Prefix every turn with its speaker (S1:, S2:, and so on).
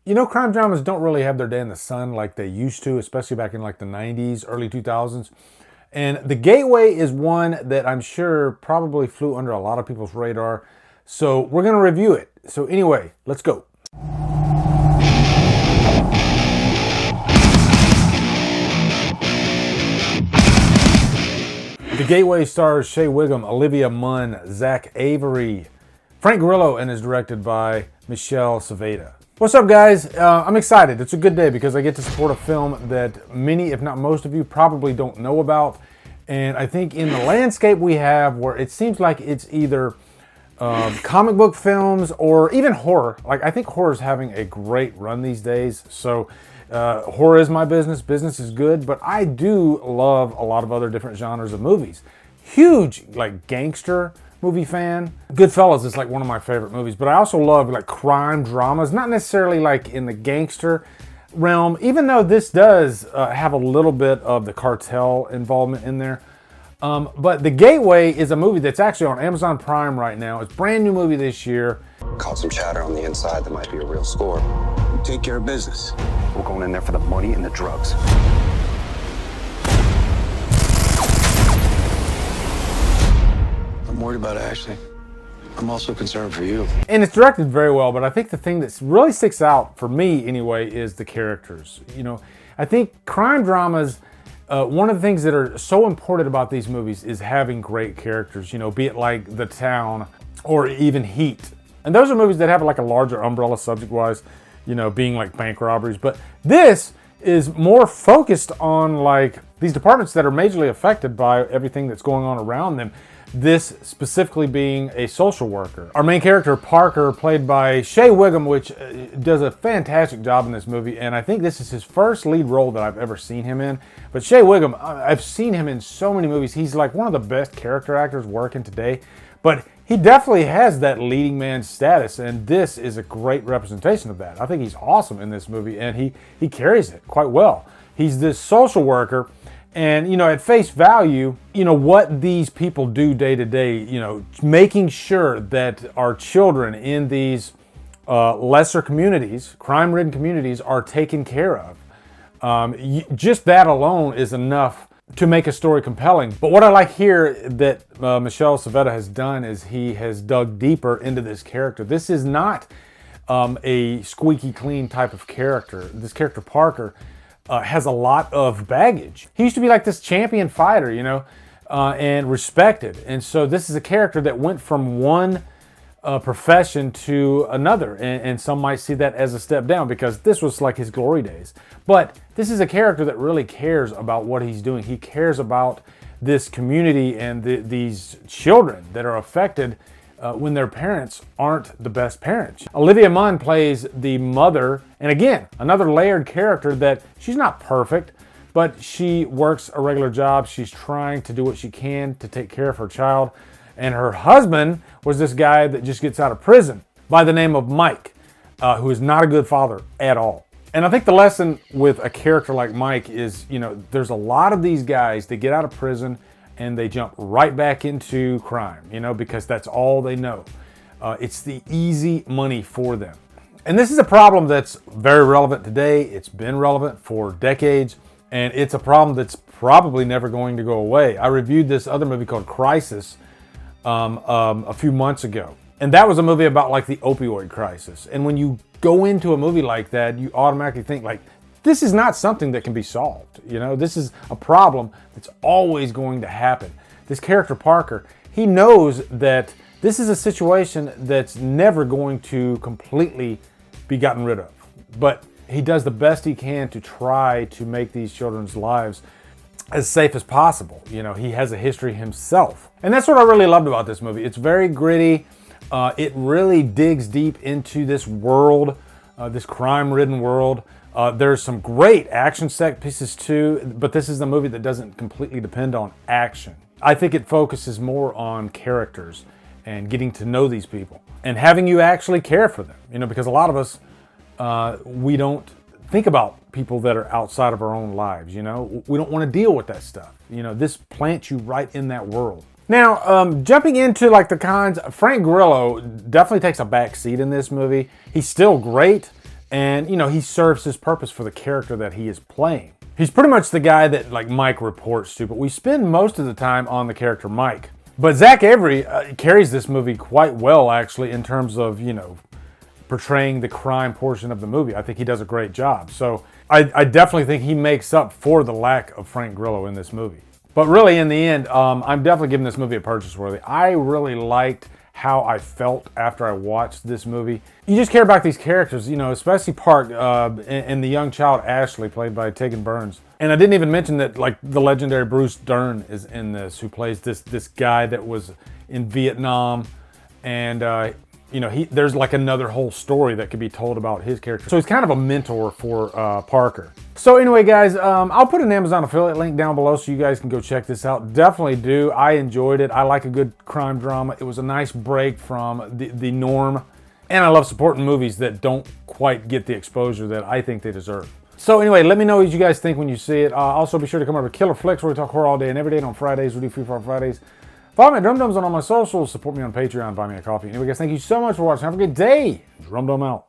S1: You know, crime dramas don't really have their day in the sun like they used to, especially back in like the 90s, early 2000s. And The Gateway is one that I'm sure probably flew under a lot of people's radar. So we're going to review it. So anyway, let's go. The Gateway stars Shea Whigham, Olivia Munn, Zach Avery, Frank Grillo, and is directed by Michelle Saveda. What's up, guys? I'm excited. It's a good day because I get to support a film that many, if not most of you, probably don't know about. And I think in the landscape we have where it seems like it's either comic book films or even horror. Like, I think horror is having a great run these days. So horror is my business. Business is good, but I do love a lot of other different genres of movies. Huge, like, gangster movie fan. Goodfellas is like one of my favorite movies, but I also love like crime dramas, not necessarily like in the gangster realm, even though this does have a little bit of the cartel involvement in there. But The Gateway is a movie that's actually on Amazon Prime right now. It's a brand new movie this year.
S2: Caught some chatter on the inside that might be a real score.
S3: Take care of business.
S2: We're going in there for the money and the drugs.
S3: I'm worried about Ashley. I'm also concerned for you.
S1: And it's directed very well, but I think the thing that really sticks out, for me anyway, is the characters. You know, I think crime dramas, one of the things that are so important about these movies is having great characters, you know, be it like The Town or even Heat. And those are movies that have like a larger umbrella subject-wise, you know, being like bank robberies. But this is more focused on like these departments that are majorly affected by everything that's going on around them. This specifically being a social worker. Our main character, Parker, played by Shea Whigham, which does a fantastic job in this movie, and I think this is his first lead role that I've ever seen him in. But Shea Whigham, I've seen him in so many movies. He's like one of the best character actors working today, but he definitely has that leading man status, and this is a great representation of that. I think he's awesome in this movie, and he carries it quite well. He's this social worker. And, you know, at face value, you know, what these people do day to day, you know, making sure that our children in these lesser communities, crime-ridden communities, are taken care of. Just that alone is enough to make a story compelling. But what I like here that Michelle Saveda has done is he has dug deeper into this character. This is not a squeaky clean type of character. This character, Parker, has a lot of baggage. He used to be like this champion fighter, you know, and respected. And so this is a character that went from one profession to another. And some might see that as a step down because this was like his glory days. But this is a character that really cares about what he's doing. He cares about this community and these children that are affected when their parents aren't the best parents. Olivia Munn plays the mother, and again, another layered character that she's not perfect, but she works a regular job. She's trying to do what she can to take care of her child. And her husband was this guy that just gets out of prison by the name of Mike, who is not a good father at all. And I think the lesson with a character like Mike is, you know, there's a lot of these guys that get out of prison and they jump right back into crime, you know, because that's all they know. It's the easy money for them. And this is a problem that's very relevant today. It's been relevant for decades, and it's a problem that's probably never going to go away. I reviewed this other movie called Crisis a few months ago, and that was a movie about like the opioid crisis. And when you go into a movie like that, you automatically think like, this is not something that can be solved. You know, this is a problem that's always going to happen. This character, Parker, he knows that this is a situation that's never going to completely be gotten rid of. But he does the best he can to try to make these children's lives as safe as possible. You know, he has a history himself. And that's what I really loved about this movie. It's very gritty. It really digs deep into this world, this crime-ridden world. There's some great action set pieces too, but this is a movie that doesn't completely depend on action. I think it focuses more on characters and getting to know these people and having you actually care for them, you know, because a lot of us, we don't think about people that are outside of our own lives, you know. We don't want to deal with that stuff. You know, this plants you right in that world. Now, jumping into like the cons, Frank Grillo definitely takes a back seat in this movie. He's still great. And, you know, he serves his purpose for the character that he is playing. He's pretty much the guy that, like, Mike reports to, but we spend most of the time on the character Mike. But Zach Avery carries this movie quite well, actually, in terms of, you know, portraying the crime portion of the movie. I think he does a great job. So I definitely think he makes up for the lack of Frank Grillo in this movie. But really, in the end, I'm definitely giving this movie a purchase worthy. I really liked how I felt after I watched this movie. You just care about these characters, you know, especially Park and the young child Ashley, played by Tegan Burns. And I didn't even mention that, like, the legendary Bruce Dern is in this, who plays this guy that was in Vietnam, and you know, there's like another whole story that could be told about his character. So he's kind of a mentor for Parker. So anyway, guys, I'll put an Amazon affiliate link down below so you guys can go check this out. Definitely do. I enjoyed it. I like a good crime drama. It was a nice break from the norm. And I love supporting movies that don't quite get the exposure that I think they deserve. So anyway, let me know what you guys think when you see it. Also, be sure to come over to Killer Flicks, where we talk horror all day and every day. And on Fridays, we do Free for Fridays. Follow me at Drumdums on all my socials. Support me on Patreon. Buy me a coffee. Anyway, guys, thank you so much for watching. Have a good day. Drumdum out.